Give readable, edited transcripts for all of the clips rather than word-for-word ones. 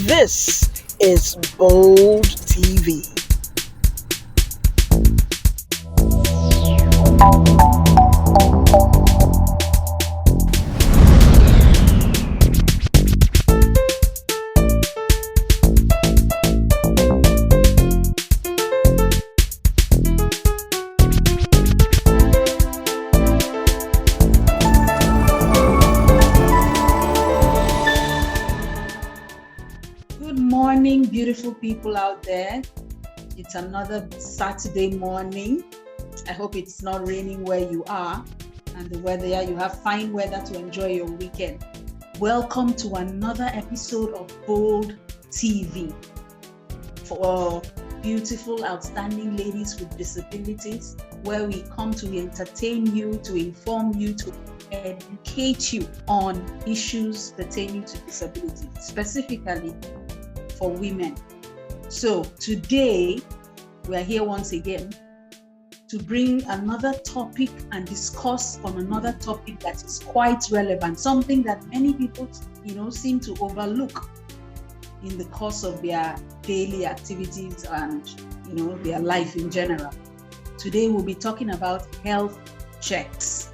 This is Bold TV. Beautiful people out there. It's another Saturday morning. I hope it's not raining where you are and the weather, you have fine weather to enjoy your weekend. Welcome to another episode of Bold TV for beautiful, outstanding ladies with disabilities, where we come to entertain you, to inform you, to educate you on issues pertaining to disabilities, specifically for women. So today we are here once again to bring another topic and discuss on another topic that is quite relevant, something that many people seem to overlook in the course of their daily activities and their life in general. Today we'll be talking about health checks.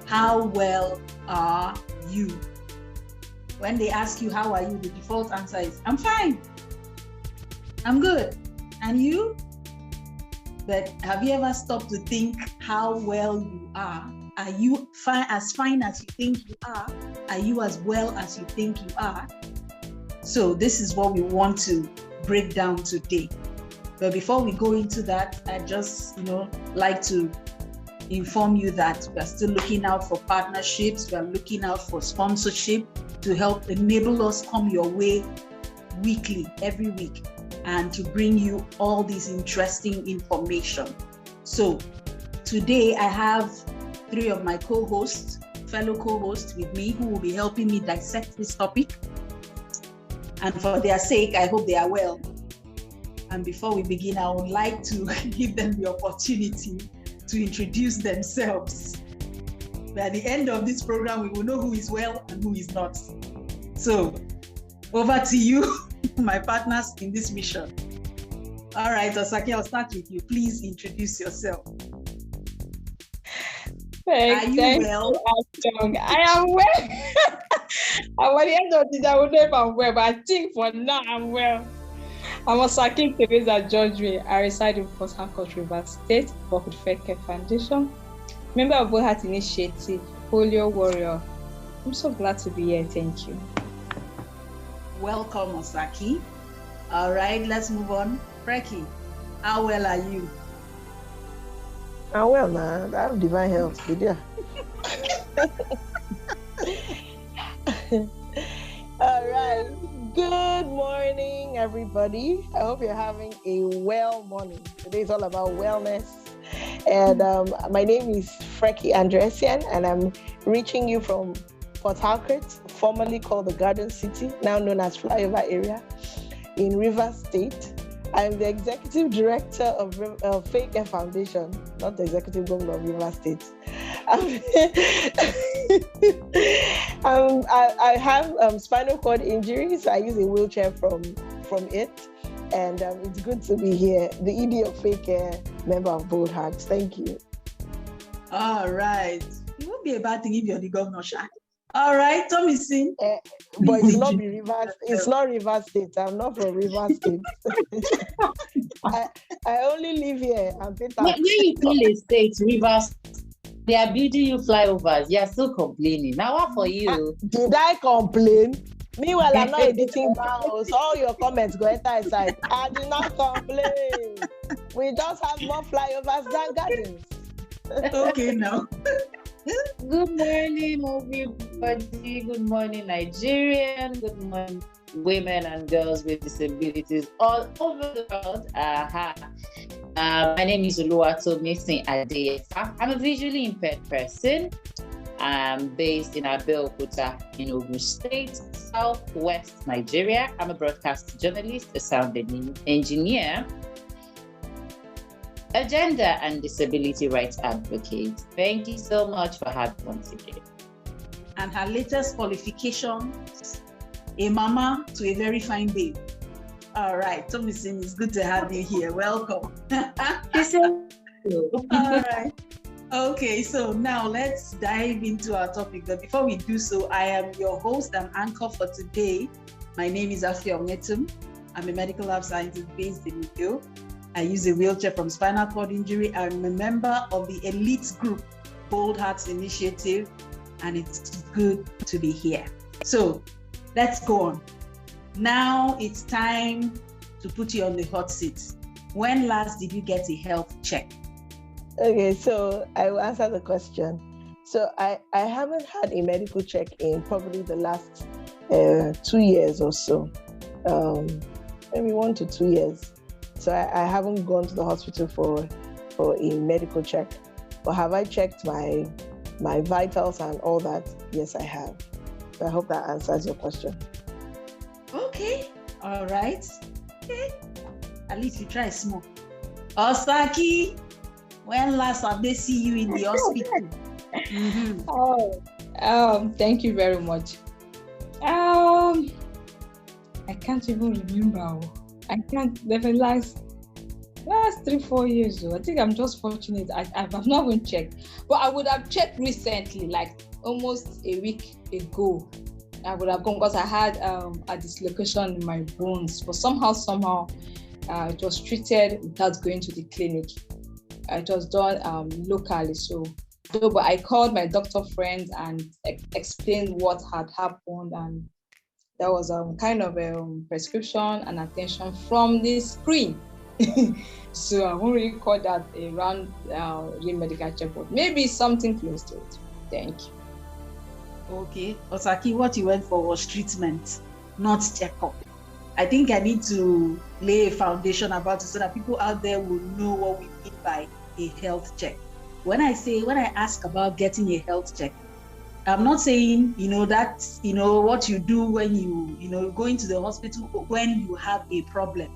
How well are you? When they ask you, how are you? The default answer is, I'm fine. I'm good. And you? But have you ever stopped to think how well you are? Are you as fine as you think you are? Are you as well as you think you are? So this is what we want to break down today. But before we go into that, I just, like to inform you that we are still looking out for partnerships. We are looking out for sponsorship to help enable us come your way weekly, every week, and to bring you all this interesting information. So today I have three of my fellow co-hosts with me, who will be helping me dissect this topic. And for their sake, I hope they are well. And before we begin, I would like to give them the opportunity to introduce themselves. By the end of this program, we will know who is well and who is not. So, over to you, my partners in this mission. All right, Osaki, I'll start with you. Please introduce yourself. Are you well? I am well. At the end of the day, I will know if I'm well, but I think for now I'm well. I'm Osaki Teresa George. I reside in Port Harcourt, Rivers State, work with Fair Care Foundation, member of Bold Heart Initiative, Polio Warrior. I'm so glad to be here. Thank you. Welcome, Osaki. All right, let's move on. Freki, how well are you? I'm well now. I have divine health. All right. Good morning, everybody. I hope you're having a well morning. Today is all about wellness. And my name is Freki Andresian, and I'm reaching you from Port Harcourt, formerly called the Garden City, now known as Flyover Area, in Rivers State. I'm the Executive Director of Fair Care Foundation, not the Executive Governor of Rivers State. I have spinal cord injuries. I use a wheelchair from it, and it's good to be here. The ED of Fair Care, member of Bold Hearts. Thank you. All right. It won't be a bad thing if you're the governor, Sha. All right, Tommy Sin. But it's not Rivers. It's not Rivers State. I'm not from Rivers State. I only live here. When you call a state Rivers, they are building you flyovers. You are still complaining. Now what for you? Did I complain? Meanwhile, I'm not editing videos. All your comments go enter inside. I did not complain. We just have more flyovers than gardens. Okay, now. Good morning, everybody. Good morning, Nigerian. Good morning, women and girls with disabilities all over the world. My name is Oluwatomisin Adeyefa. I'm a visually impaired person. I'm based in Abeokuta in Ogun State, Southwest Nigeria. I'm a broadcast journalist, a sound engineer, a gender and disability rights advocate. Thank you so much for having me once again. And her latest qualifications a mama to a very fine babe. All right, Tomisin, it's good to have you here. Welcome. All right. Okay, so now let's dive into our topic. But before we do so, I am your host and anchor for today. My name is Afia Onyetum. I'm a medical lab scientist based in Uyo. I use a wheelchair from spinal cord injury. I'm a member of the elite group, Bold Hearts Initiative, and it's good to be here. So let's go on. Now it's time to put you on the hot seat. When last did you get a health check? Okay, so I will answer the question. So I haven't had a medical check in probably the last 2 years or so, maybe 1 to 2 years. So I haven't gone to the hospital for a medical check. But have I checked my vitals and all that? Yes, I have. So I hope that answers your question. Okay, all right. Okay, at least you try small. Osaki, when last have they see you in the hospital? Thank you very much. I can't even remember. I can't. The last 3-4 years though. I think I'm just fortunate. I've not even checked, but I would have checked recently, like almost a week ago. I would have gone because I had a dislocation in my bones, but somehow it was treated without going to the clinic. It was done locally. But I called my doctor friend and explained what had happened, and there was kind of a prescription and attention from the screen. So I won't really call that a round real medical check-up. Maybe something close to it. Thank you. Okay, Osaki, what you went for was treatment, not check-up. I think I need to lay a foundation about it so that people out there will know what we mean by a health check. When I ask about getting a health check, I'm not saying, that's, what you do when you go into the hospital when you have a problem.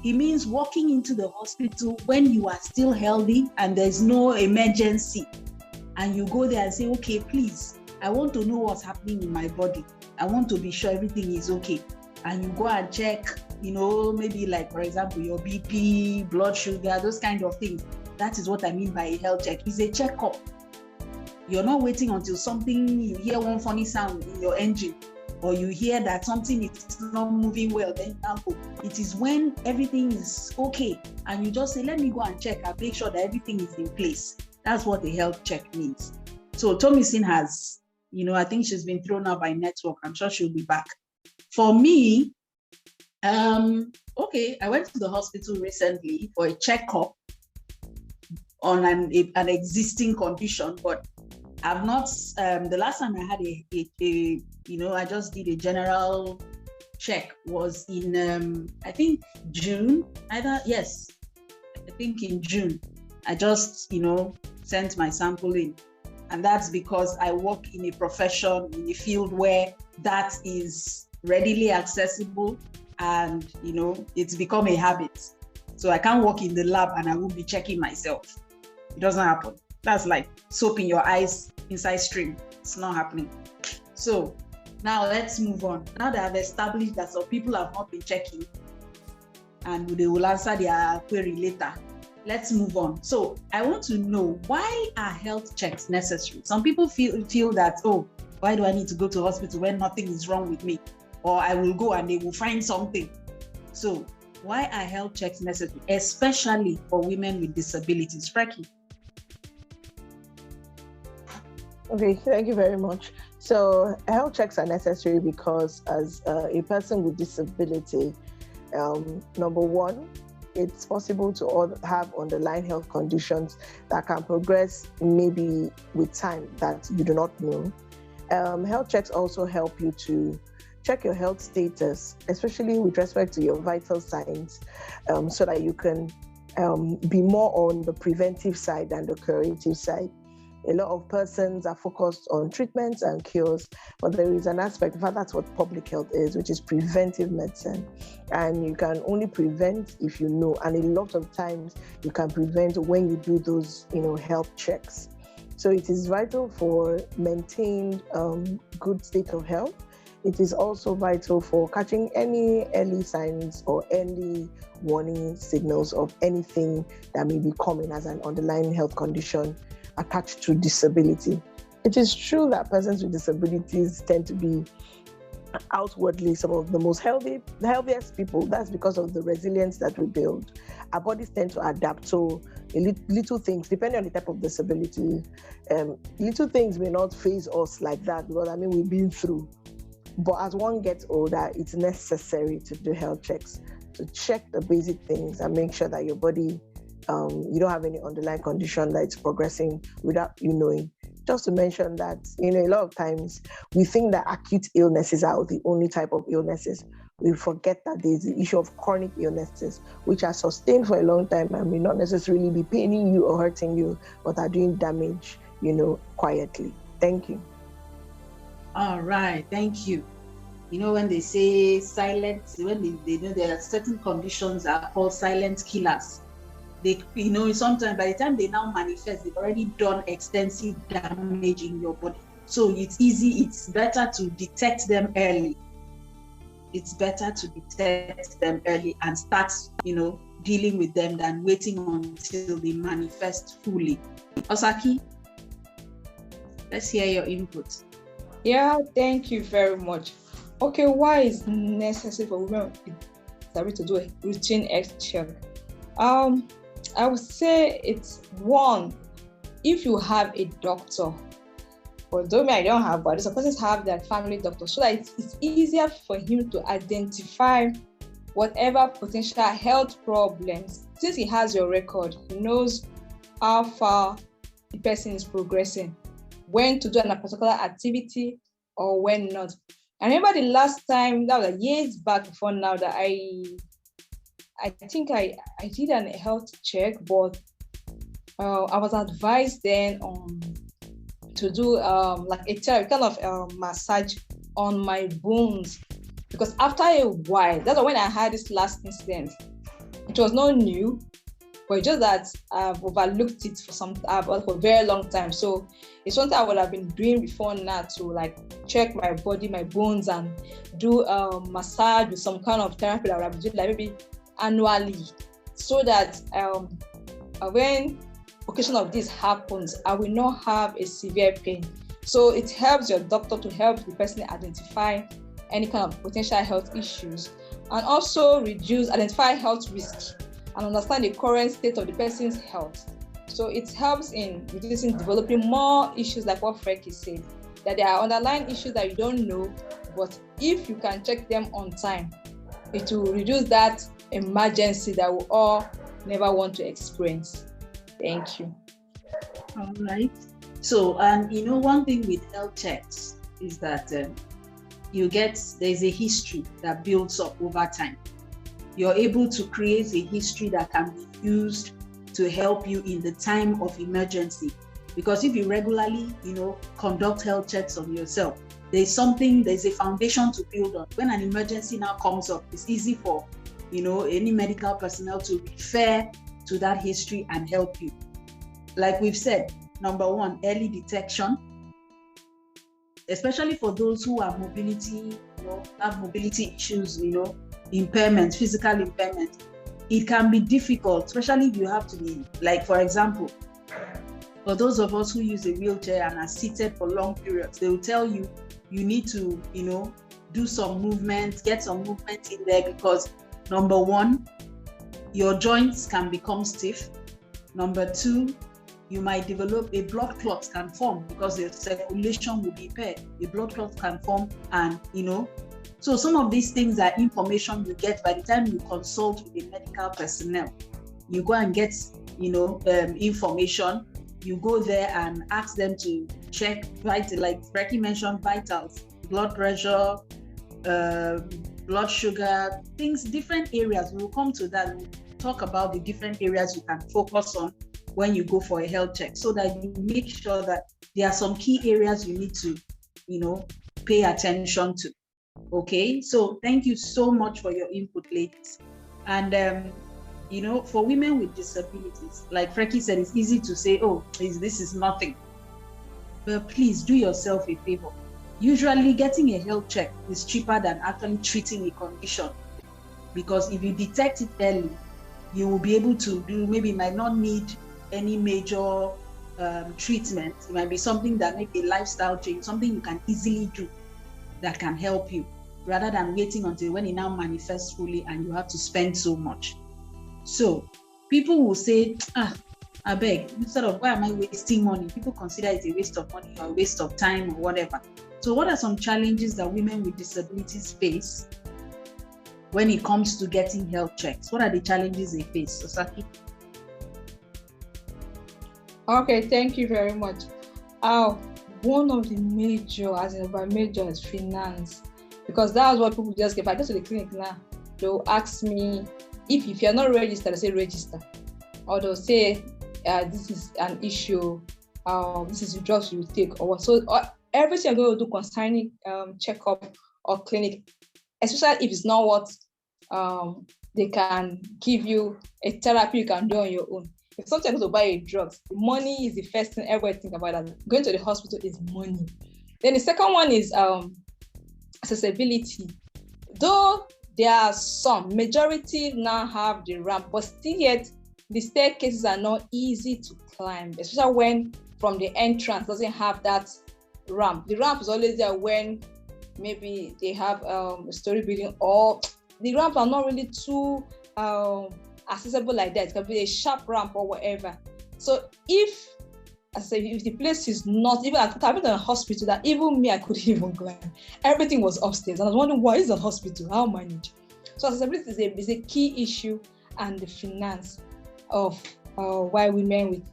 It means walking into the hospital when you are still healthy and there's no emergency. And you go there and say, okay, please, I want to know what's happening in my body. I want to be sure everything is okay. And you go and check, maybe like, for example, your BP, blood sugar, those kind of things. That is what I mean by a health check. It's a checkup. You're not waiting until you hear one funny sound in your engine, or you hear that something is not moving well, then you now go. It is when everything is okay, and you just say, let me go and check and make sure that everything is in place. That's what a health check means. So Tomisin has, I think she's been thrown out by network. I'm sure she'll be back. For me, I went to the hospital recently for a checkup on an existing condition, but I've not, the last time I had I just did a general check was in, I think June, yes, I think in June, I just, sent my sample in. And that's because I work in a profession, in a field where that is readily accessible and, it's become a habit. So I can't work in the lab and I won't be checking myself. It doesn't happen. That's like soap in your eyes inside stream. It's not happening. So now let's move on. Now that I've established that some people have not been checking and they will answer their query later, let's move on. So I want to know, why are health checks necessary? Some people feel that, why do I need to go to hospital when nothing is wrong with me? Or I will go and they will find something. So why are health checks necessary, especially for women with disabilities? Frankie. Okay, thank you very much. So health checks are necessary because as a person with disability, number one, it's possible to have underlying health conditions that can progress maybe with time that you do not know. Health checks also help you to check your health status, especially with respect to your vital signs, so that you can be more on the preventive side than the curative side. A lot of persons are focused on treatments and cures, but there is an aspect, in fact, that's what public health is, which is preventive medicine. And you can only prevent if you know. And a lot of times you can prevent when you do those, health checks. So it is vital for maintained good state of health. it is also vital for catching any early signs or early warning signals of anything that may be coming as an underlying health condition attached to disability. It is true that persons with disabilities tend to be outwardly some of the most healthiest people. That's because of the resilience that we build. Our bodies tend to adapt. So little things, depending on the type of disability, little things may not phase us like that, because we've been through. But as one gets older, it's necessary to do health checks, to check the basic things and make sure that your body, you don't have any underlying condition that it's progressing without you knowing. Just to mention that, a lot of times we think that acute illnesses are the only type of illnesses. We forget that there's the issue of chronic illnesses, which are sustained for a long time and may not necessarily be paining you or hurting you, but are doing damage, quietly. Thank you. All right, thank you. When they say silent, when they know there are certain conditions that are called silent killers. They, sometimes by the time they now manifest, they've already done extensive damage in your body. So it's better to detect them early. It's better to detect them early and start, dealing with them than waiting until they manifest fully. Osaki, let's hear your input. Yeah, thank you very much. Okay, why is it necessary for women to do a routine health check? I would say it's one, if you have a doctor, although I don't have, but some persons have their family doctor, so that it's easier for him to identify whatever potential health problems. Since he has your record, he knows how far the person is progressing, when to do a particular activity or when not. I remember the last time, that was years back before now, that I think I did an health check, but I was advised then to do like a therapy, kind of massage on my bones, because after a while, that's when I had this last incident. It was not new, but just that I've overlooked it for a very long time. So it's something I would have been doing before now, to like check my body, my bones, and do massage with some kind of therapy that I would have been doing, like maybe annually, so that when occasion of this happens, I will not have a severe pain. So it helps your doctor to help the person identify any kind of potential health issues, and also identify health risks and understand the current state of the person's health. So it helps in reducing developing more issues, like what Frankie said, that there are underlying issues that you don't know, but if you can check them on time, it will reduce that emergency that we all never want to experience. Thank you. All right. So, one thing with health checks is that there's a history that builds up over time. You're able to create a history that can be used to help you in the time of emergency. Because if you regularly, conduct health checks on yourself, there's a foundation to build on. When an emergency now comes up, it's easy for, any medical personnel to refer to that history and help you. Like we've said, number one, early detection, especially for those who have mobility, have mobility issues, impairment, physical impairment. It can be difficult, especially if you have to be, like, for example, for those of us who use a wheelchair and are seated for long periods, they will tell you, you need to, do some movement, get some movement in there, because number one, your joints can become stiff. Number two, you might develop a blood clot can form because the circulation will be impaired. A blood clot can form, and so some of these things are information you get by the time you consult with a medical personnel. You go and get information. You go there and ask them to check vital, like Becky mentioned, vitals, blood pressure, blood sugar, things, different areas. We'll come to that. We'll talk about the different areas you can focus on when you go for a health check, so that you make sure that there are some key areas you need to, pay attention to. Okay, so thank you so much for your input, ladies. And for women with disabilities, like Frankie said, it's easy to say, oh, this is nothing. But please do yourself a favor. Usually getting a health check is cheaper than actually treating a condition, because if you detect it early, you will be able to do, maybe you might not need any major treatment. It might be something that may be a lifestyle change, something you can easily do that can help you, rather than waiting until when it now manifests fully and you have to spend so much. So people will say, I beg, instead of why am I wasting money? People consider it a waste of money or a waste of time or whatever. So what are some challenges that women with disabilities face when it comes to getting health checks? What are the challenges they face, Osaki? Okay, thank you very much. One of the major, as in by major, is finance, because that's what people just get. If I go to the clinic now, they'll ask me if you're not registered, they say register, or they'll say this is an issue, this is the drugs you take, or what. So everything you're going to do concerning checkup or clinic, especially if it's not what they can give you a therapy you can do on your own. If sometimes to buy a drugs, money is the first thing everybody think about. That going to the hospital is money. Then the second one is accessibility. Though there are some, majority now have the ramp, but still yet the staircases are not easy to climb, especially when from the entrance doesn't have that ramp. The ramp is always there when maybe they have a story building, or the ramps are not really too accessible like that. It can be a sharp ramp or whatever. So if the place is not, even I've been in a hospital that even me, I couldn't even climb. Everything was upstairs. And I was wondering, why is a hospital? How manage? So accessibility is a key issue, and the finance of why women with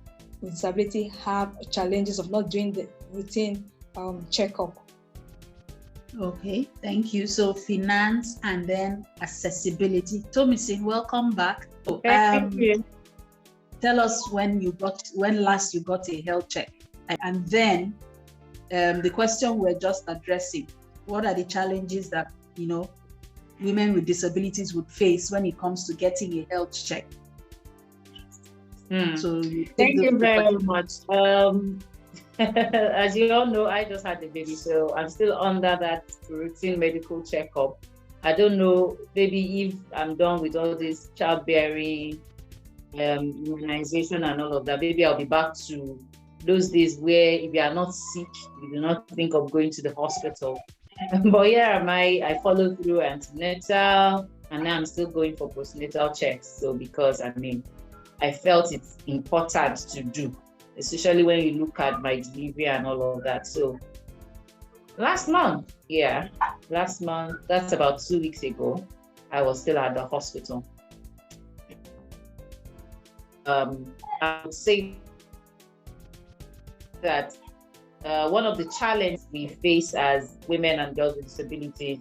disability have challenges of not doing the routine checkup. Okay, thank you. So finance and then accessibility. Tomisin, welcome back. Thank you. Tell us when last you got a health check, and then the question we're just addressing. What are the challenges that women with disabilities would face when it comes to getting a health check? So thank you very much. As you all know, I just had a baby, so I'm still under that routine medical checkup. I don't know, maybe if I'm done with all this childbearing, immunization and all of that, maybe I'll be back to those days where if you are not sick, you do not think of going to the hospital. But here am I followed through antenatal, and now I'm still going for postnatal checks. So because I felt it's important to do, especially when you look at my delivery and all of that. So last month, that's about 2 weeks ago, I was still at the hospital. I would say that one of the challenges we face as women and girls with disabilities,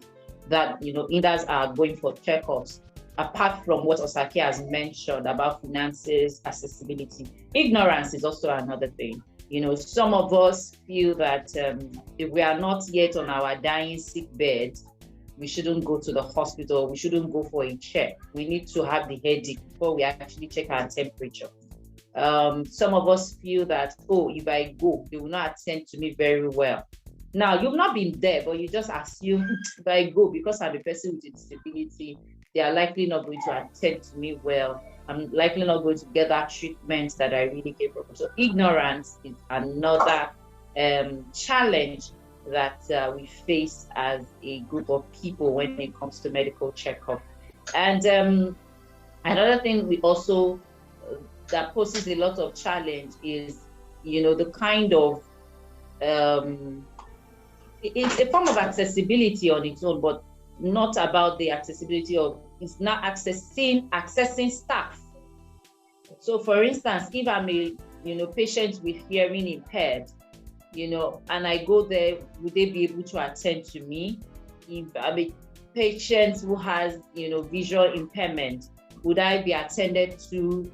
that leaders are going for checkups, apart from what Osaki has mentioned about finances, accessibility, ignorance is also another thing. Some of us feel that if we are not yet on our dying sick bed, we shouldn't go to the hospital, we shouldn't go for a check. We need to have the headache before we actually check our temperature. Some of us feel that, if I go, they will not attend to me very well. Now, you've not been there, but you just assume if I go, because I'm a person with a disability, they are likely not going to attend to me well. I'm likely not going to get that treatment that I really came from. So ignorance is another challenge that we face as a group of people when it comes to medical checkup. And another thing we also that poses a lot of challenge is, the kind of it's a form of accessibility on its own, but not about the accessibility of, it's not accessing staff. So for instance, if I'm a patient with hearing impaired, and I go there, would they be able to attend to me? If I'm a patient who has visual impairment, would I be attended to,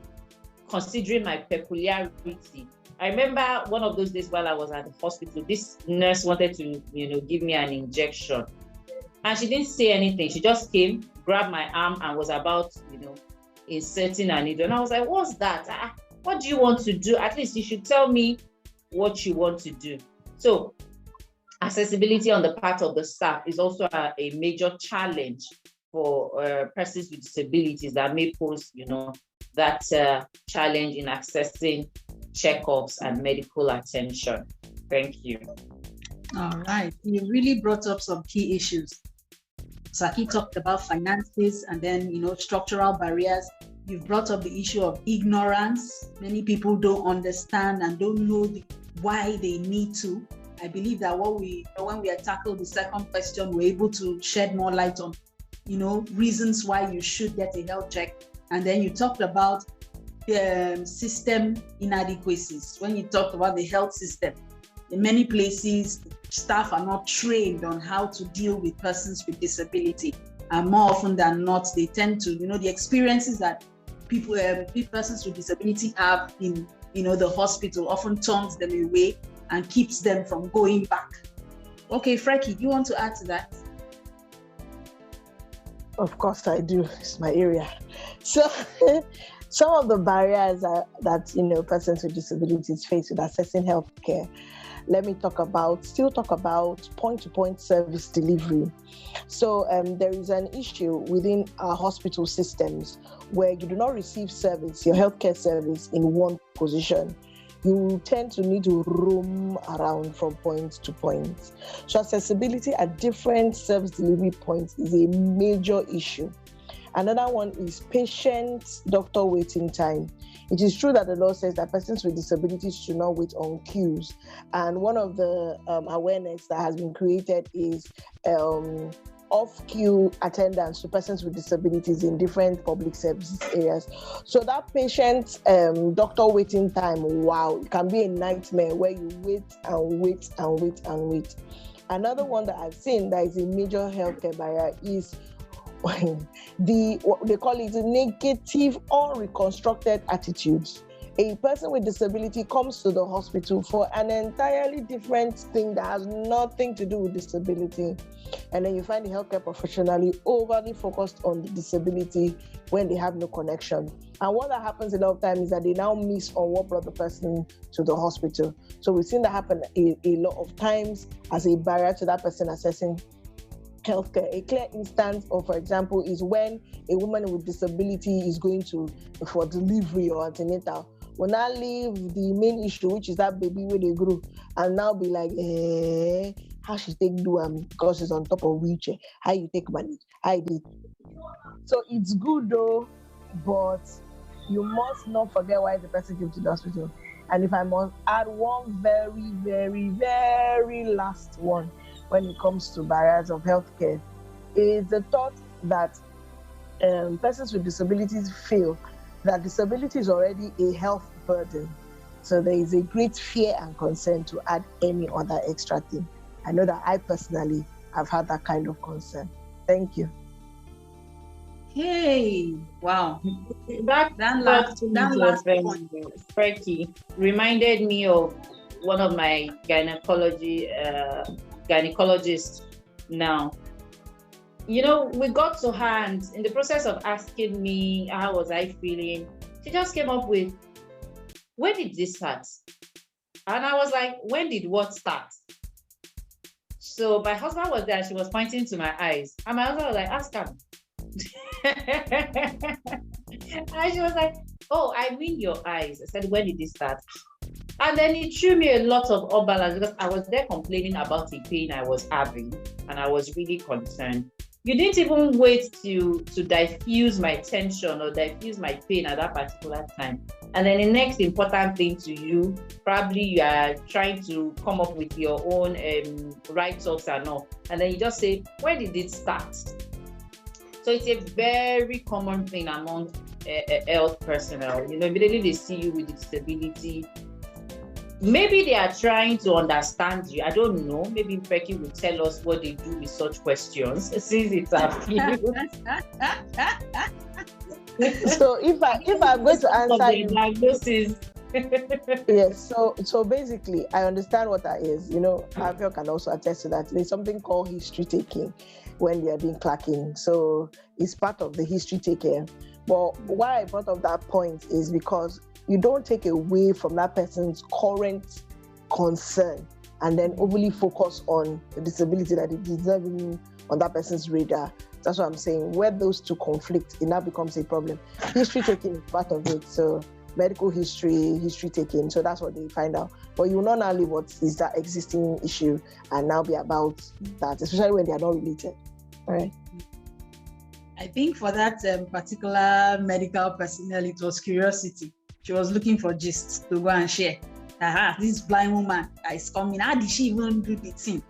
considering my peculiarity? I remember one of those days while I was at the hospital, this nurse wanted to give me an injection. And she didn't say anything. She just came, grabbed my arm, and was about, inserting a needle. And I was like, what's that? What do you want to do? At least you should tell me what you want to do. So accessibility on the part of the staff is also a major challenge for persons with disabilities that may pose, that challenge in accessing checkups and medical attention. Thank you. All right. You really brought up some key issues. Saki talked about finances and then, structural barriers. You've brought up the issue of ignorance. Many people don't understand and don't know why they need to. I believe that when we had tackled the second question, we're able to shed more light on, reasons why you should get a health check. And then you talked about the system inadequacies. When you talked about the health system, in many places, staff are not trained on how to deal with persons with disability. And more often than not, they tend to, the experiences that persons with disability have in, the hospital often turns them away and keeps them from going back. Okay, Frecky, you want to add to that? Of course I do. It's my area. So some of the barriers that persons with disabilities face with accessing healthcare. Let me still talk about point-to-point service delivery. So there is an issue within our hospital systems where you do not receive your healthcare service in one position. You tend to need to roam around from point to point. So accessibility at different service delivery points is a major issue. Another one is patient-doctor waiting time. It is true that the law says that persons with disabilities should not wait on queues. And one of the awareness that has been created is off-queue attendance to persons with disabilities in different public services areas. So that patient-doctor waiting time, wow, it can be a nightmare where you wait and wait and wait and wait. Another one that I've seen that is a major healthcare barrier is what they call it negative or reconstructed attitudes. A person with disability comes to the hospital for an entirely different thing that has nothing to do with disability. And then you find the healthcare professional overly focused on the disability when they have no connection. And what that happens a lot of times is that they now miss on what brought the person to the hospital. So we've seen that happen a lot of times as a barrier to that person accessing healthcare. A clear instance of, for example, is when a woman with disability is going for delivery or antenatal. Will now leave the main issue, which is that baby where they grew, and now be like, how she take do because she's on top of wheelchair. How you take money? I did. So it's good though, but you must not forget why the person came to the hospital. And if I must add one very, very, very last one, when it comes to barriers of healthcare, is the thought that persons with disabilities feel that disability is already a health burden. So there is a great fear and concern to add any other extra thing. I know that I personally have had that kind of concern. Thank you. Hey, wow. That last point, Frecky, reminded me of one of my gynecologists now. We got to her, and in the process of asking me how was I feeling, she just came up with, when did this start? And I was like, when did what start? So my husband was there, she was pointing to my eyes, and my husband was like, ask her. And she was like, oh, I mean your eyes. I said, when did this start? And then it threw me a lot of unbalance because I was there complaining about the pain I was having, and I was really concerned. You didn't even wait to diffuse my tension or diffuse my pain at that particular time. And then the next important thing to you, probably you are trying to come up with your own write-ups and all. And then you just say, when did it start? So it's a very common thing among health personnel. Immediately they see you with disability. Maybe they are trying to understand you. I don't know. Maybe Frecky will tell us what they do with such questions, since it's a So if I'm going to answer you, diagnosis. Yes, so basically I understand what that is. Avio can also attest to that. There's something called history taking when they are doing clacking. So it's part of the history taking. But why I brought up that point is because you don't take away from that person's current concern. and then overly focus on the disability that it deserves on that person's radar. That's what I'm saying. Where those two conflict, it now becomes a problem. History taking is part of it. So medical history taking. So that's what they find out. But you will not know what is that existing issue and now be about that, especially when they are not related. All right. I think for that particular medical personnel, it was curiosity. She was looking for gist to go and share. This blind woman is coming. How did she even do the thing?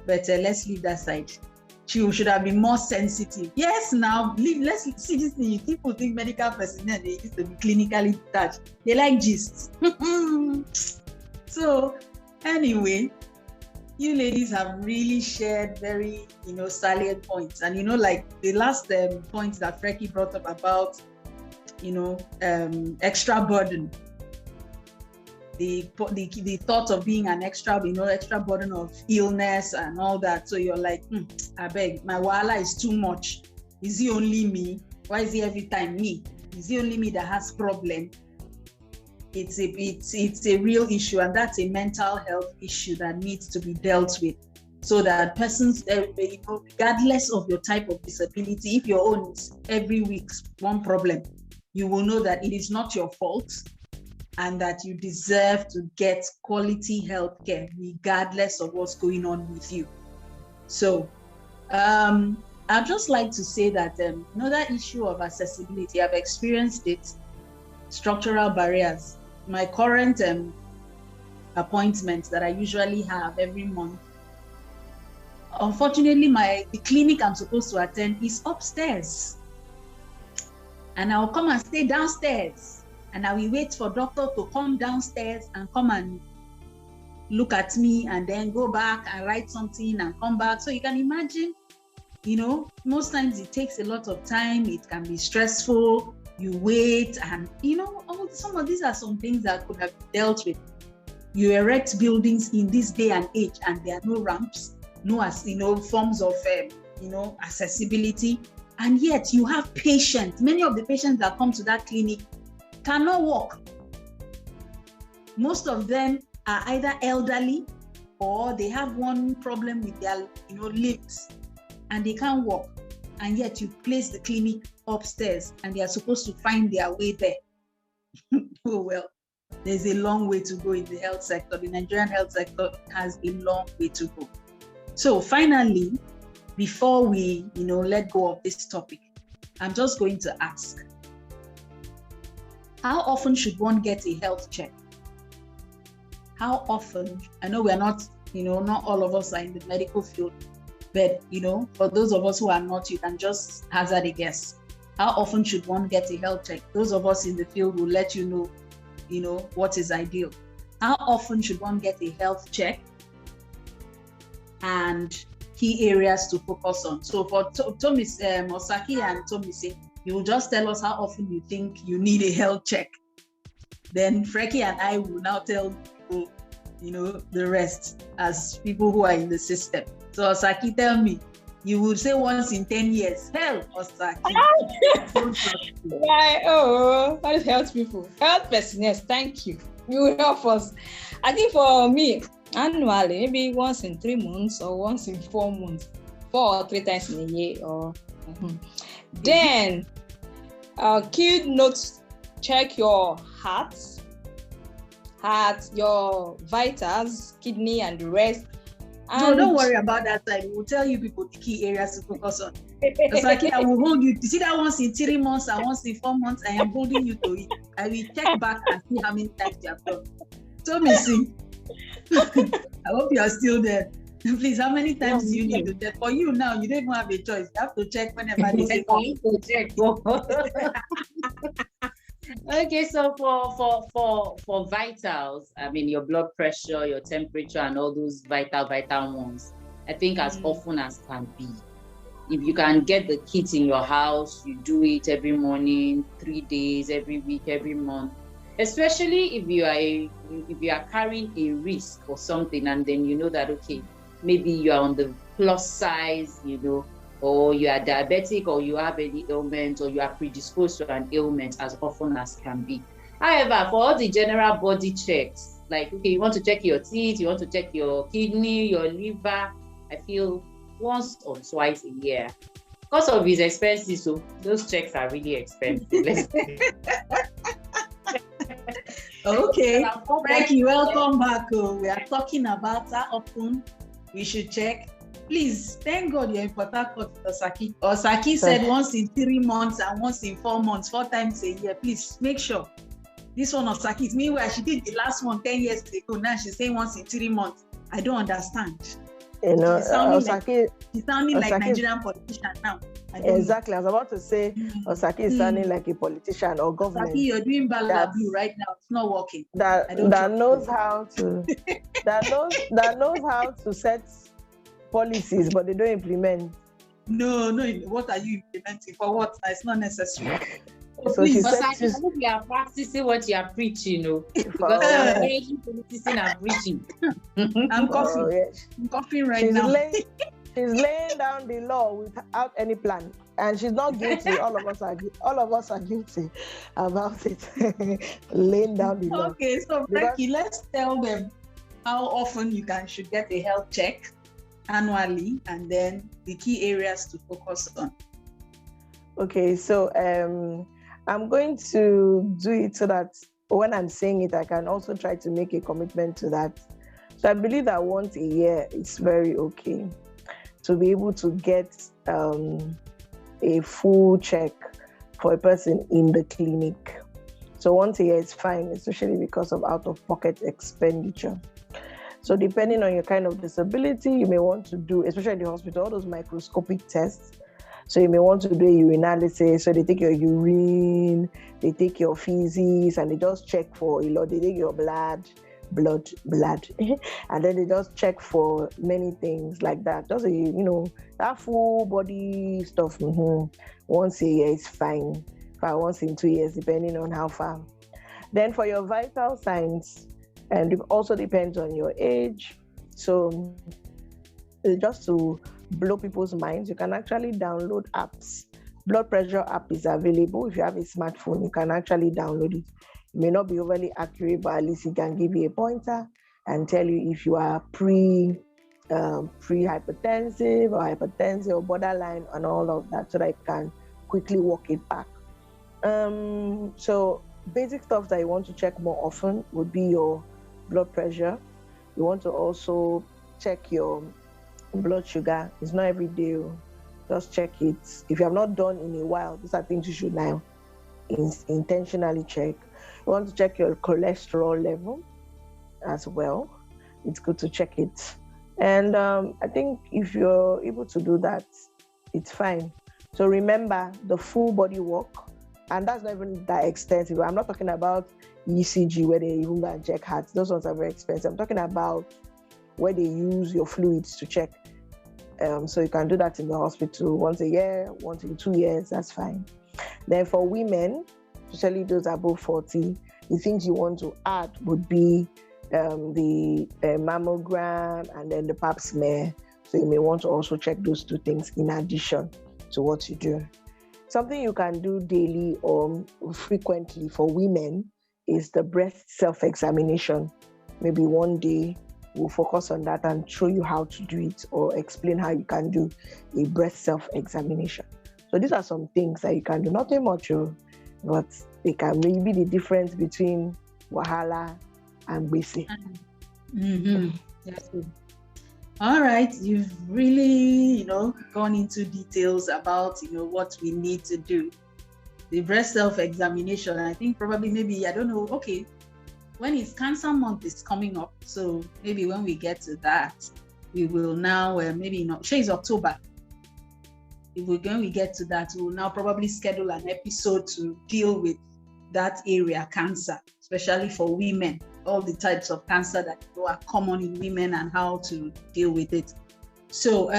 But let's leave that side. She should have been more sensitive. Yes, now let's see this thing. People think medical personnel, they used to be clinically detached. They like gist. So anyway, you ladies have really shared very, salient points. And, like the last point that Frecky brought up about, extra burden. The thought of being an extra burden of illness and all that. So you're like, I beg, my wahala is too much. Is it only me? Why is it every time me? Is it only me that has problem? It's a real issue, and that's a mental health issue that needs to be dealt with, so that persons, regardless of your type of disability, if your own is every week one problem, you will know that it is not your fault, and that you deserve to get quality health care regardless of what's going on with you. So I'd just like to say that another issue of accessibility, I've experienced it, structural barriers. My current appointment that I usually have every month, unfortunately, the clinic I'm supposed to attend is upstairs. And I'll come and stay downstairs. And I will wait for doctor to come downstairs and come and look at me and then go back and write something and come back. So you can imagine, most times it takes a lot of time. It can be stressful. You wait and, some of these are some things that could have been dealt with. You erect buildings in this day and age and there are no ramps, no, forms of, accessibility. And yet you have patients. Many of the patients that come to that clinic cannot walk. Most of them are either elderly or they have one problem with their limbs and they can't walk. And yet you place the clinic upstairs and they are supposed to find their way there. Oh well, there's a long way to go in the health sector. The Nigerian health sector has a long way to go. So finally, before we let go of this topic, I'm just going to ask, how often should one get a health check? How often? I know we're not, not all of us are in the medical field, but, for those of us who are not, you can just hazard a guess. How often should one get a health check? Those of us in the field will let you know, what is ideal. How often should one get a health check? And key areas to focus on. So for Osaki and Tomise, you will just tell us how often you think you need a health check. Then Frecky and I will now tell people, the rest as people who are in the system. So Osaki, tell me, you would say once in 10 years. Hell, Osaki. Right. Oh, that is health people. Health personnel, thank you. You will help us. I think for me, annually, maybe once in 3 months or once in 4 months, 4 or 3 times in a year. Or Then, key notes, check your heart, your vitals, kidney, and the rest. No, don't worry about that side. We'll tell you people the key areas to focus on. It's like I will hold you. You see that once in 3 months and once in 4 months, I am holding you to it. I will check back and see how many times you have done. So, Missy, I hope you are still there. Please, how many times do you need to check? For you now, you don't even have a choice. You have to check whenever they say come. Okay, so for vitals, I mean your blood pressure, your temperature, and all those vital ones, I think as often as can be. If you can get the kit in your house, you do it every morning, 3 days, every week, every month. Especially if you are carrying a risk or something, and then you know that maybe you are on the plus size, or you are diabetic, or you have any ailment, or you are predisposed to an ailment as often as can be. However, for all the general body checks, Like, okay, you want to check your teeth, you want to check your kidney, your liver. I feel once or twice a year. Because of his expenses, so those checks are really expensive. Okay, Frankie, welcome back. Oh, we are talking about how often we should check. Please, thank God you're in Port Harcourt, Osaki. Osaki said once in 3 months and once in 4 months, 4 times a year. Please make sure. This one Osaki is meanwhile she did the last one 10 years ago. Now she's saying once in 3 months. I don't understand. You know, she's sounding like Nigerian politician now. Exactly. I was about to say Osaki is sounding like a politician or government. Osaki, you're doing blue right now. It's not working. That knows how to that knows how to set policies, but they don't implement. No. What are you implementing? For what? It's not necessary. So she said, I think you are practicing what you are preaching, because politicians are preaching. I'm coughing. I'm coughing right now. She's laying down the law without any plan, and she's not guilty. All of us are guilty about it. Laying down the law. Okay, so Frankie, let's tell them how often you should get a health check annually, and then the key areas to focus on. Okay, so I'm going to do it so that when I'm saying it, I can also try to make a commitment to that. So I believe that once a year it's very okay to be able to get a full check for a person in the clinic. So once a year is fine, especially because of out-of-pocket expenditure. So depending on your kind of disability, you may want to do, especially in the hospital, all those microscopic tests. So you may want to do a urinalysis. So they take your urine, they take your feces, and they just check for a lot. They take your blood, and then they just check for many things like that. Just that full body stuff. Once a year is fine. Once in 2 years, depending on how far. Then for your vital signs, and it also depends on your age. So just to blow people's minds, you can actually download apps. Blood pressure app is available. If you have a smartphone, you can actually download it. It may not be overly accurate, but at least it can give you a pointer and tell you if you are pre-hypertensive or hypertensive or borderline and all of that, so that you can quickly walk it back. So basic stuff that you want to check more often would be your blood pressure. You want to also check your blood sugar. It's not every day. Just check it. If you have not done in a while, these are things you should now intentionally check. You want to check your cholesterol level as well. It's good to check it. And I think if you're able to do that, it's fine. So remember the full body work, and that's not even that extensive. I'm not talking about ECG where they even go and check hearts. Those ones are very expensive. I'm talking about where they use your fluids to check. So you can do that in the hospital once a year, once in 2 years, that's fine. Then for women, especially those above 40, the things you want to add would be the mammogram and then the pap smear. So you may want to also check those two things in addition to what you do. Something you can do daily or frequently for women is the breast self-examination. Maybe one day we'll focus on that and show you how to do it or explain how you can do a breast self-examination. So these are some things that you can do. Nothing much, but they can really be the difference between wahala and gbese. That's good. All right, you've really, gone into details about, what we need to do. The breast self-examination, I think probably maybe, I don't know, okay, when it's Cancer Month is coming up, so maybe when we get to that, we will now, it's October. When we get to that, we'll now probably schedule an episode to deal with that area, cancer, especially for women, all the types of cancer that are common in women and how to deal with it. So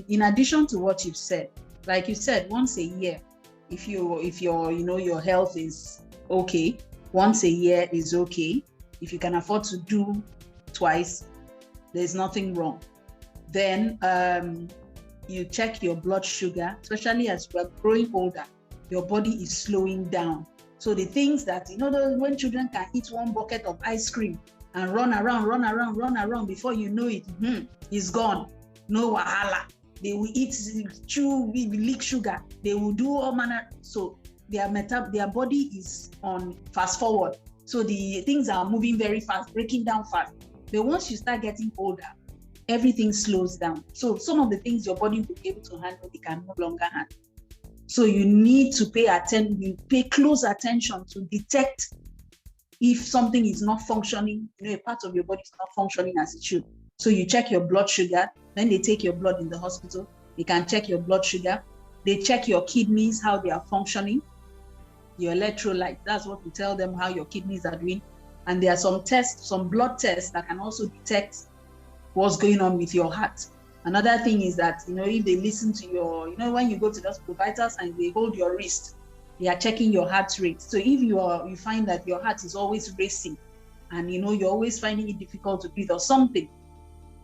in addition to what you've said, like you said, once a year, if your health is okay, once a year is okay. If you can afford to do twice, there's nothing wrong. Then you check your blood sugar, especially as we're growing older, your body is slowing down. So the things that, when children can eat one bucket of ice cream and run around. Before you know it, it's gone. No wahala. They will eat, chew, leak sugar. They will do all manner. So their body is on fast forward. So the things are moving very fast, breaking down fast. But once you start getting older, everything slows down. So some of the things your body will be able to handle, it can no longer handle. So you need to pay close attention to detect if something is not functioning, a part of your body is not functioning as it should. So you check your blood sugar. When they take your blood in the hospital, they can check your blood sugar. They check your kidneys, how they are functioning, your electrolyte. That's what we tell them, how your kidneys are doing. And there are some blood tests that can also detect what's going on with your heart. Another thing is that, if they listen to your, when you go to the hospital, vital signs, they hold your wrist, they are checking your heart rate. So if you find that your heart is always racing and, you're always finding it difficult to breathe or something,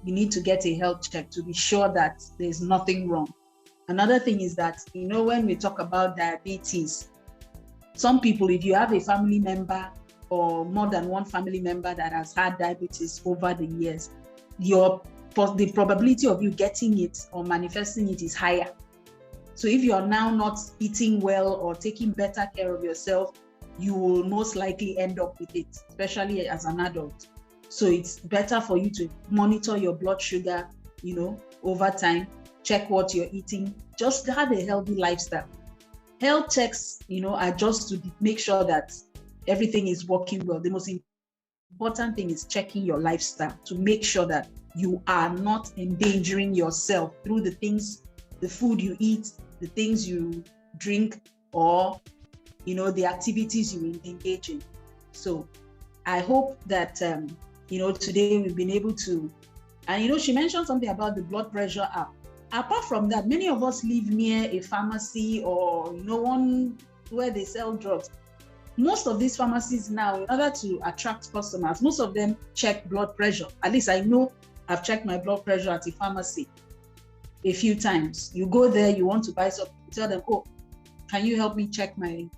you need to get a health check to be sure that there's nothing wrong. Another thing is that, when we talk about diabetes, some people, if you have a family member or more than one family member that has had diabetes over the years, the probability of you getting it or manifesting it is higher. So if you are now not eating well or taking better care of yourself, you will most likely end up with it, especially as an adult. So it's better for you to monitor your blood sugar, over time, check what you're eating, just have a healthy lifestyle. Health checks, are just to make sure that everything is working well. The most important thing is checking your lifestyle to make sure that you are not endangering yourself through the food you eat, the things you drink, or, the activities you engage in. So I hope that, today we've been able to, and, she mentioned something about the blood pressure app. Apart from that, many of us live near a pharmacy or, one where they sell drugs. Most of these pharmacies now, in order to attract customers, most of them check blood pressure. At least I know I've checked my blood pressure at a pharmacy a few times. You go there, you want to buy something, you tell them, oh, can you help me check my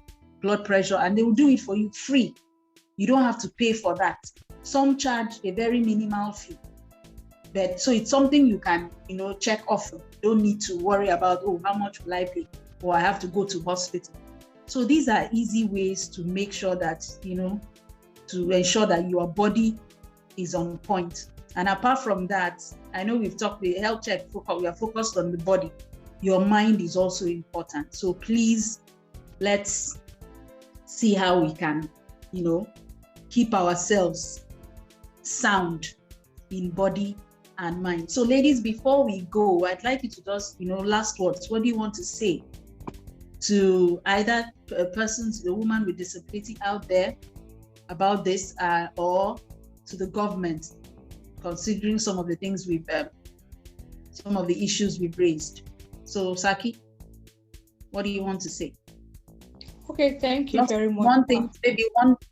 blood pressure? And they will do it for you free. You don't have to pay for that. Some charge a very minimal fee. But so it's something you can, check often. You don't need to worry about, oh, how much will I pay? Or I have to go to hospital. So these are easy ways to make sure that, to ensure that your body is on point. And apart from that, I know we've talked the health check, we are focused on the body. Your mind is also important. So please, let's see how we can, keep ourselves sound in body and mind. So ladies, before we go, I'd like you to just, last words. What do you want to say to either the woman with disability out there about this, or to the government, considering some of the things some of the issues we've raised? So Saki, what do you want to say? Okay, thank you Just very much. One thing,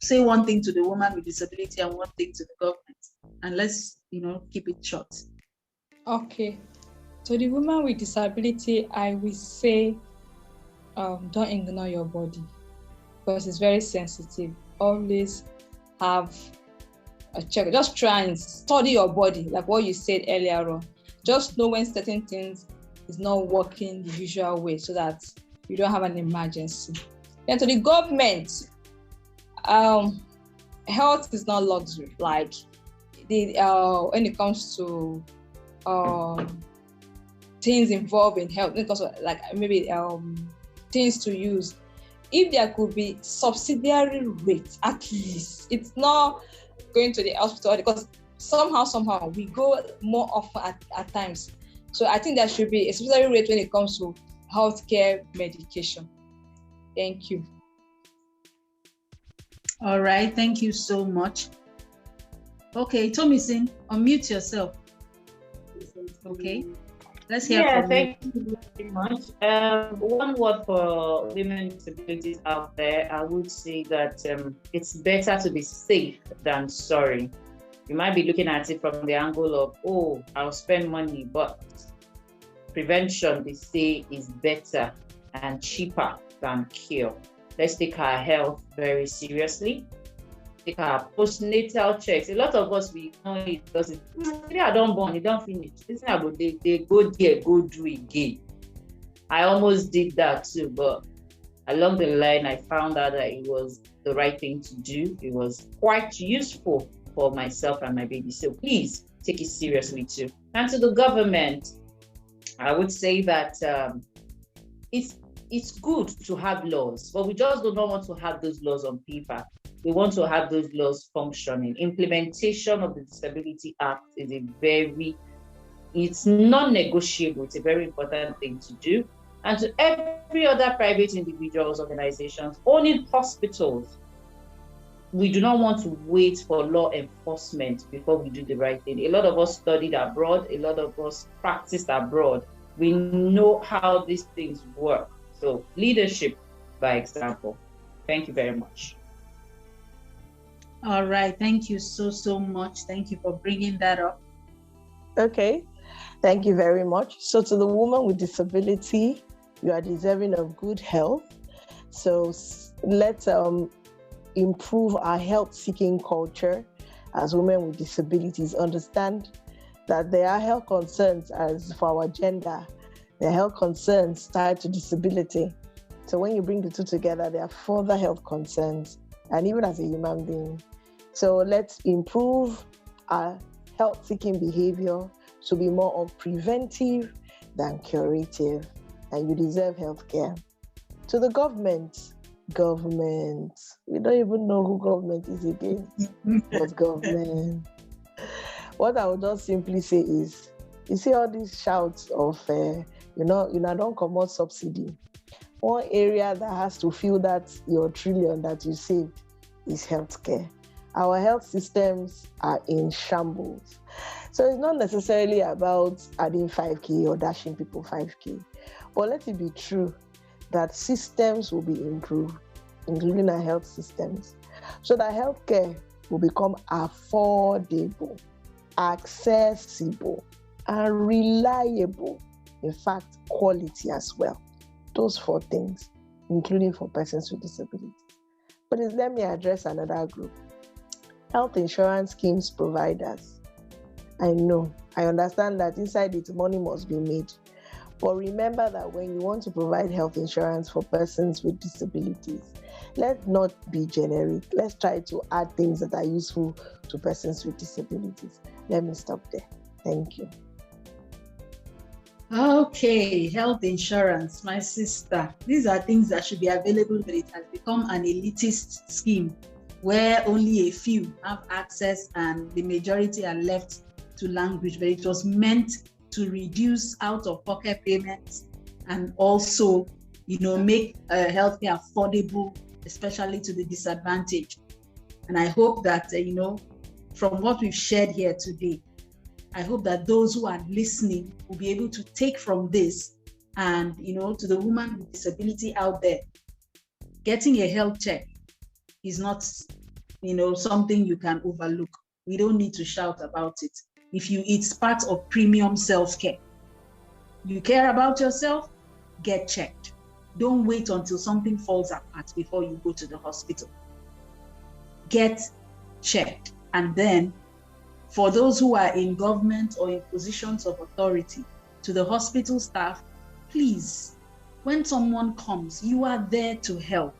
say one thing to the woman with disability and one thing to the government, and let's, keep it short. Okay, to the woman with disability, I will say, don't ignore your body because it's very sensitive. Always have a check. Just try and study your body, like what you said earlier on. Just know when certain things is not working the usual way so that you don't have an emergency. Then to the government, health is not luxury. Like when it comes to things involving health, because like maybe things to use, if there could be subsidiary rates, at least it's not going to the hospital, because somehow we go more often at times. So I think there should be a subsidiary rate when it comes to healthcare medication. Thank you. All right, thank you so much. Okay, Tomisin, unmute yourself. Okay, let's hear from you. Thank you very much. One word for women with disabilities out there, I would say that it's better to be safe than sorry. You might be looking at it from the angle of, oh, I'll spend money, but prevention, they say, is better and cheaper than cure. Let's take our health very seriously. take our postnatal checks. A lot of us, we ignore it because I don't born, you don't finish. This thing they go there, go do again. I almost did that too, but along the line, I found out that it was the right thing to do. It was quite useful for myself and my baby. So please take it seriously too. And to the government, I would say that it's good to have laws, but we just do not want to have those laws on paper. We want to have those laws functioning. Implementation of the Disability Act is it's non-negotiable. It's a very important thing to do. And to every other private individuals, organizations, owning hospitals, we do not want to wait for law enforcement before we do the right thing. A lot of us studied abroad. A lot of us practiced abroad. We know how these things work. So leadership by example. Thank you very much. All right. Thank you so much. Thank you for bringing that up. Okay. Thank you very much. So to the woman with disability, you are deserving of good health. So let's improve our health-seeking culture as women with disabilities. Understand that there are health concerns as for our gender. There are health concerns tied to disability. So when you bring the two together, there are further health concerns, and even as a human being. So let's improve our health-seeking behavior to be more of preventive than curative, and you deserve healthcare. To the government, we don't even know who government is again, but government. What I would just simply say is, you see all these shouts of, don't come out subsidy. One area that has to feel that your trillion that you saved is healthcare. Our health systems are in shambles. So it's not necessarily about adding 5K or dashing people 5K, but let it be true that systems will be improved, including our health systems, so that healthcare will become affordable, accessible, and reliable. In fact, quality as well. Those 4 things, including for persons with disabilities. But let me address another group. Health insurance schemes providers. I know, I understand that inside it, money must be made. But remember that when you want to provide health insurance for persons with disabilities, let's not be generic. Let's try to add things that are useful to persons with disabilities. Let me stop there. Thank you. Okay, health insurance, my sister. These are things that should be available, but it has become an elitist scheme where only a few have access and the majority are left to languish. But it was meant to reduce out-of-pocket payments and also, make healthcare affordable, especially to the disadvantaged. And I hope that, from what we've shared here today, I hope that those who are listening will be able to take from this and, to the woman with disability out there, getting a health check is not, something you can overlook. We don't need to shout about it. It's part of premium self-care. You care about yourself, get checked. Don't wait until something falls apart before you go to the hospital. Get checked. And then, for those who are in government or in positions of authority, to the hospital staff, please, when someone comes, you are there to help.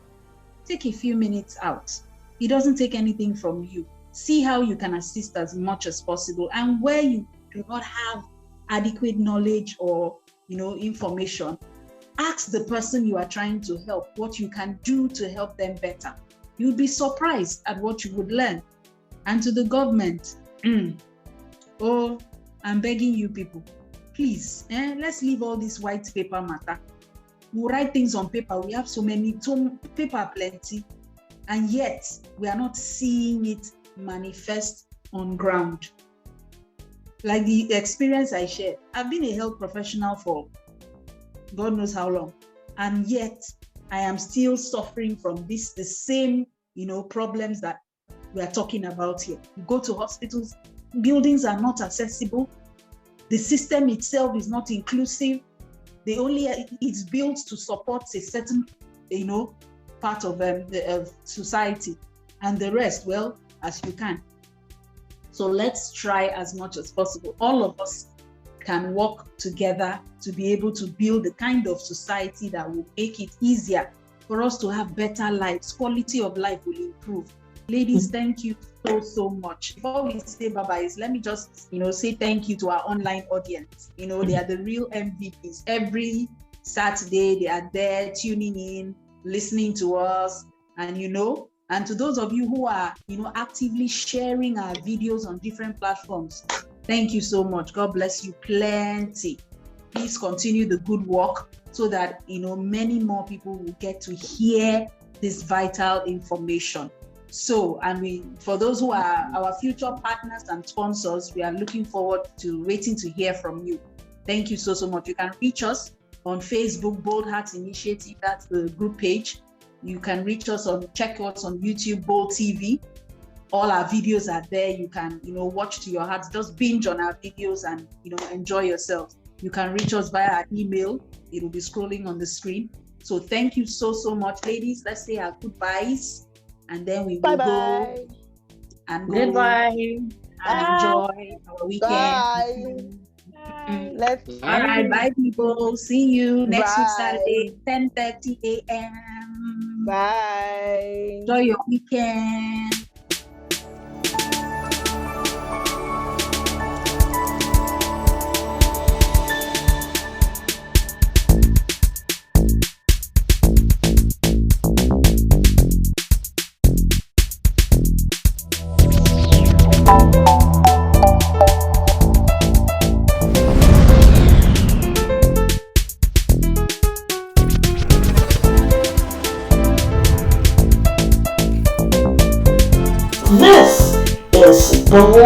Take a few minutes out. It doesn't take anything from you. See how you can assist as much as possible. And where you do not have adequate knowledge or, information, ask the person you are trying to help what you can do to help them better. You'll be surprised at what you would learn. And to the government, I'm begging you people, please, let's leave all this white paper matter. We write things on paper. We have so paper plenty, and yet we are not seeing it manifest on ground. Like the experience I shared, I've been a health professional for God knows how long, and yet I am still suffering from the same, problems that we are talking about here. You go to hospitals, buildings are not accessible. The system itself is not inclusive. It's built to support a certain, part of society. and the rest, well, as you can. So let's try as much as possible. All of us can work together to be able to build the kind of society that will make it easier for us to have better lives. Quality of life will improve. Ladies, thank you so much. Before we say bye-bye, let me just, say thank you to our online audience. They are the real MVPs. Every Saturday, they are there tuning in, listening to us, and and to those of you who are, actively sharing our videos on different platforms, thank you so much. God bless you plenty. Please continue the good work so that, many more people will get to hear this vital information. So, for those who are our future partners and sponsors, we are looking forward to waiting to hear from you. Thank you so much. You can reach us on Facebook, Bold Hearts Initiative. That's the group page. You can reach us check us on YouTube, Bold TV. All our videos are there. You can, watch to your hearts. Just binge on our videos and, enjoy yourself. You can reach us via our email. It will be scrolling on the screen. So thank you so much, ladies. Let's say our goodbyes, and then we will go and Goodbye. Enjoy our weekend. Bye. All right, bye people. See you next week Saturday, 10:30 a.m. Bye. Enjoy your weekend. This is Bold